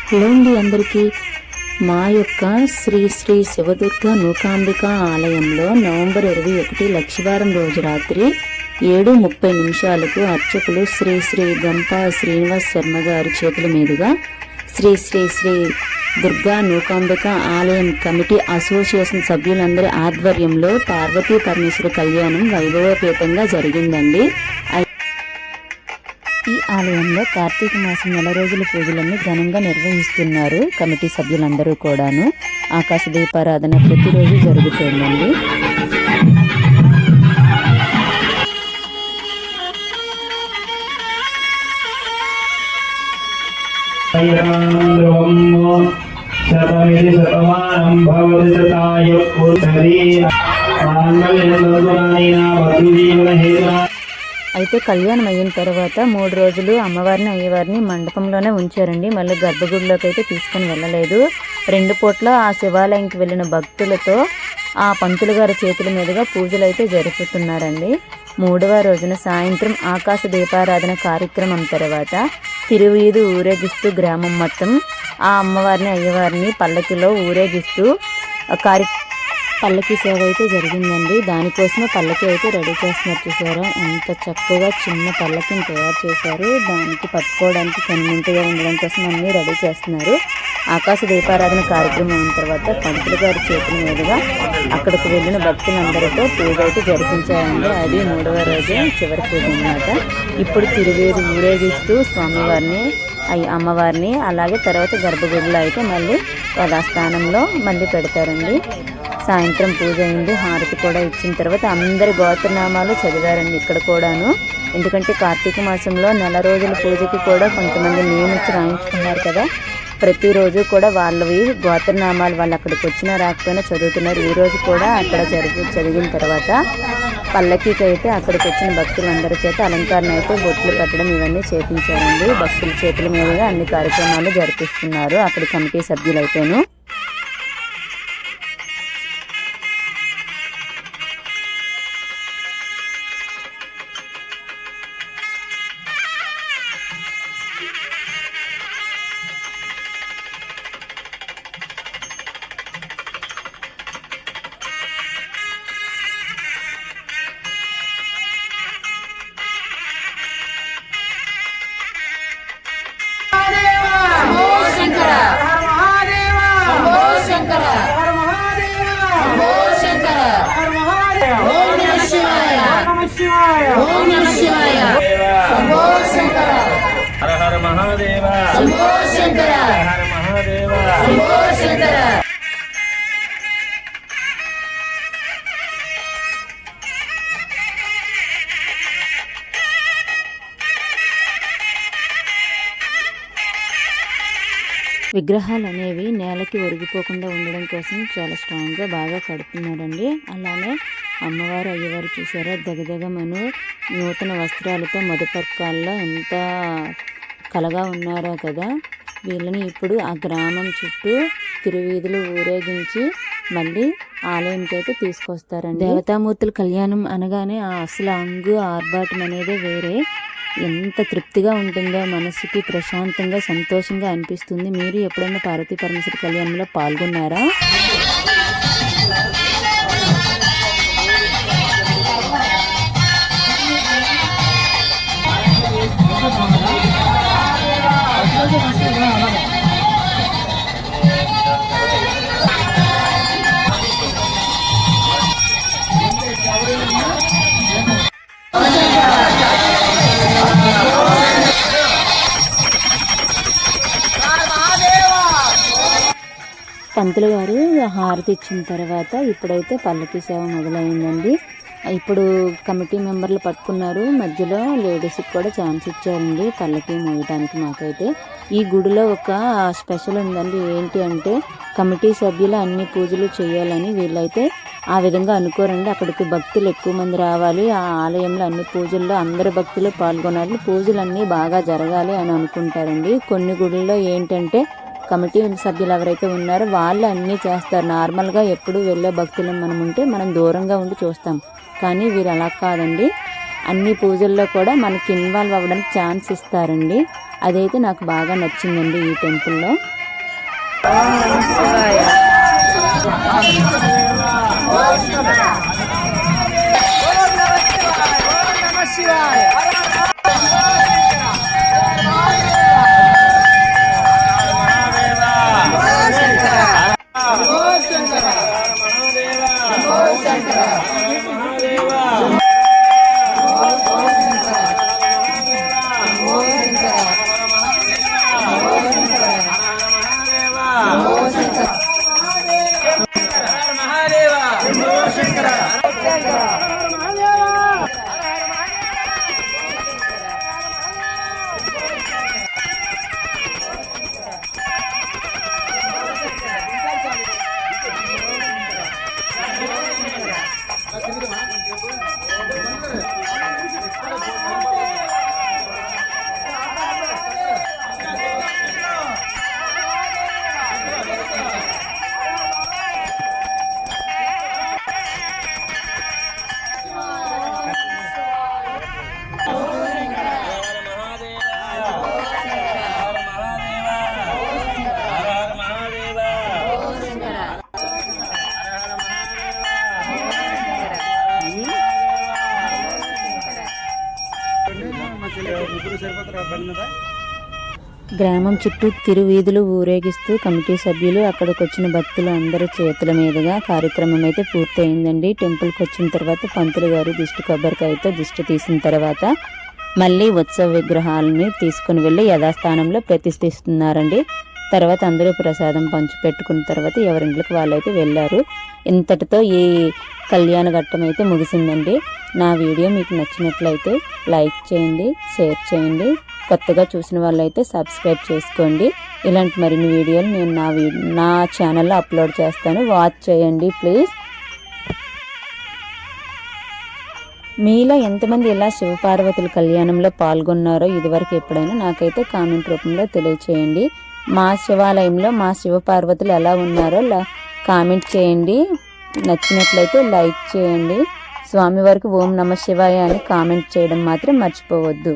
Hello అండి అందరికీ. మా యొక్క శ్రీ శ్రీ శివదుర్గ నూకాంబిక ఆలయంలో నవంబర్ 21 లక్షవారం రోజు రాత్రి 7:30 అర్చకులు శ్రీ శ్రీ గంపా శ్రీనివాస్ శర్మ గారి చేతుల మీదుగా శ్రీ శ్రీ శ్రీ దుర్గా నూకాంబిక ఆలయం కమిటీ అసోసియేషన్ సభ్యులందరి ఆధ్వర్యంలో పార్వతీ పరమేశ్వర కళ్యాణం వైభవపేతంగా జరిగిందండి. ఈ ఆలయంలో కార్తీక మాసం నెల రోజుల పూజలను ఘనంగా నిర్వహిస్తున్నారు కమిటీ సభ్యులందరూ కూడాను. ఆకాశ దీపారాధన ప్రతిరోజు జరుగుతోందండి. అయితే కళ్యాణం అయిన తర్వాత 3 రోజులు అమ్మవారిని అయ్యవారిని మండపంలోనే ఉంచారండి. మళ్ళీ గర్భగుడిలోకి అయితే తీసుకుని వెళ్ళలేదు. 2 పూట్ల ఆ శివాలయంకి వెళ్ళిన భక్తులతో ఆ పంతులు గారి చేతుల మీదుగా పూజలు అయితే జరుపుతున్నారండి. 3వ రోజున సాయంత్రం ఆకాశ దీపారాధన కార్యక్రమం తర్వాత తిరువీధి ఊరేగిస్తూ గ్రామం మొత్తం ఆ అమ్మవారిని అయ్యవారిని పల్లకిలో ఊరేగిస్తూ పల్లకి సేవ అయితే జరిగిందండి. దానికోసమే పల్లకి అయితే రెడీ చేస్తున్నారు. చూసారా ఎంత చక్కగా చిన్న పల్లకిని తయారు చేశారు. దానికి పట్టుకోవడానికి కన్వీనెంట్గా ఉండడం కోసం అన్నీ రెడీ చేస్తున్నారు. ఆకాశ దీపారాధన కార్యక్రమం అయిన తర్వాత పంతులు గారి చేతుల మీదుగా అక్కడికి వెళ్ళిన భక్తులందరితో పూజ అయితే జరిపించారండి. అది 3వ రోజు చివరి పూజ అన్నమాట. ఇప్పుడు తిరువేది ఊరేగిస్తూ స్వామివారిని అమ్మవారిని అలాగే తర్వాత గర్భగుడిలో అయితే మళ్ళీ యథాస్థానంలో మళ్ళీ పెడతారండి. సాయంత్రం పూజ అయింది. హారతి కూడా ఇచ్చిన తర్వాత అందరి గోత్రనామాలు చదివారండి ఇక్కడ కూడాను. ఎందుకంటే కార్తీక మాసంలో నెల రోజుల పూజకి కూడా కొంతమంది నియమించి రాయించుకున్నారు కదా. ప్రతిరోజు కూడా వాళ్ళవి గోత్రనామాలు వాళ్ళు అక్కడికి వచ్చినా రాకపోయినా చదువుతున్నారు. ఈరోజు కూడా అక్కడ చదివిన తర్వాత పల్లకీకి అయితే అక్కడికి వచ్చిన భక్తులందరి చేత అలంకరణ అయితే బొట్లు కట్టడం ఇవన్నీ చేపించారండి. భక్తుల చేతుల మీదుగా అన్ని కార్యక్రమాలు జరిపిస్తున్నారు అక్కడి కమిటీ సభ్యులైతేను. హర హర మహాదేవ శంభో శంకర హర మహాదేవ శంభో శంకర. విగ్రహాలు అనేవి నేలకి ఒరిగిపోకుండా ఉండడం కోసం చాలా స్ట్రాంగ్గా బాగా కడుతున్నారండి. అలానే అమ్మవారు అయ్యవారు చూసారా దగదగమను నూతన వస్త్రాలతో మధుపర్కాల్లో ఎంత కలగా ఉన్నారో కదా. వీళ్ళని ఇప్పుడు ఆ గ్రామం చుట్టూ తిరువీధులు ఊరేగించి మళ్ళీ ఆలయంకి అయితే తీసుకొస్తారండి. దేవతామూర్తుల కళ్యాణం అనగానే ఆ అసలు అంగు ఆర్భాటం అనేది వేరే. ఎంత తృప్తిగా ఉంటుందో, మనసుకి ప్రశాంతంగా సంతోషంగా అనిపిస్తుంది. మీరు ఎప్పుడైనా పార్వతీ పరమేశ్వర కళ్యాణంలో పాల్గొన్నారా? పంతులు గారు హారతి ఇచ్చిన తర్వాత ఇప్పుడైతే పల్లకి సేవ మొదలైందండి. ఇప్పుడు కమిటీ మెంబర్లు పట్టుకున్నారు. మధ్యలో లేడీస్కి కూడా ఛాన్స్ ఇచ్చారండి పల్లకి మోయడానికి. మాకైతే ఈ గుడిలో ఒక స్పెషల్ ఉందండి. ఏంటి అంటే కమిటీ సభ్యులు అన్ని పూజలు చేయాలని వీళ్ళైతే ఆ విధంగా అనుకోరండి. అక్కడికి భక్తులు ఎక్కువ మంది రావాలి, ఆ ఆలయంలో అన్ని పూజల్లో అందరు భక్తులు పాల్గొనాలి, పూజలు అన్నీ బాగా జరగాలి అని అనుకుంటారండి. కొన్ని గుడుల్లో ఏంటంటే కమిటీ సభ్యులు ఎవరైతే ఉన్నారో వాళ్ళు అన్నీ చేస్తారు. నార్మల్గా ఎప్పుడు వెళ్ళే భక్తులు మనం ఉంటే మనం దూరంగా ఉండి చూస్తాం. కానీ వీరు అలా కాదండి, అన్ని పూజల్లో కూడా మనకి ఇన్వాల్వ్ అవ్వడానికి ఛాన్స్ ఇస్తారండి. అదైతే నాకు బాగా నచ్చిందండి ఈ టెంపుల్లో. గ్రామం చుట్టూ తిరువీధులు ఊరేగిస్తూ కమిటీ సభ్యులు అక్కడికి వచ్చిన భక్తులు అందరి చేతుల మీదుగా కార్యక్రమం అయితే పూర్తయిందండి. టెంపుల్కి వచ్చిన తర్వాత పంతులు గారు దిష్టి కొబ్బరికాయతో దిష్టి తీసిన తర్వాత మళ్ళీ ఉత్సవ విగ్రహాలని తీసుకుని వెళ్ళి యథాస్థానంలో ప్రతిష్ఠిస్తున్నారండి. తర్వాత అందరూ ప్రసాదం పంచిపెట్టుకున్న తర్వాత ఎవరింట్లోకి వాళ్ళైతే వెళ్ళారు. ఇంతటితో ఈ కళ్యాణ ఘట్టం అయితే ముగిసిందండి. నా వీడియో మీకు నచ్చినట్లయితే లైక్ చేయండి, షేర్ చేయండి. కొత్తగా చూసిన వాళ్ళైతే సబ్స్క్రైబ్ చేసుకోండి. ఇలాంటి మరిన్ని వీడియోలు నేను నా ఛానల్లో అప్లోడ్ చేస్తాను, వాచ్ చేయండి ప్లీజ్. మీలో ఎంతమంది ఇలా శివపార్వతుల కళ్యాణంలో పాల్గొన్నారో ఇదివరకు ఎప్పుడైనా నాకైతే కామెంట్ రూపంలో తెలియచేయండి. మా శివాలయంలో మా శివపార్వతులు ఎలా ఉన్నారో కామెంట్ చేయండి. నచ్చినట్లయితే లైక్ చేయండి. స్వామివారికి ఓం నమః శివాయ అని కామెంట్ చేయడం మాత్రం మర్చిపోవద్దు.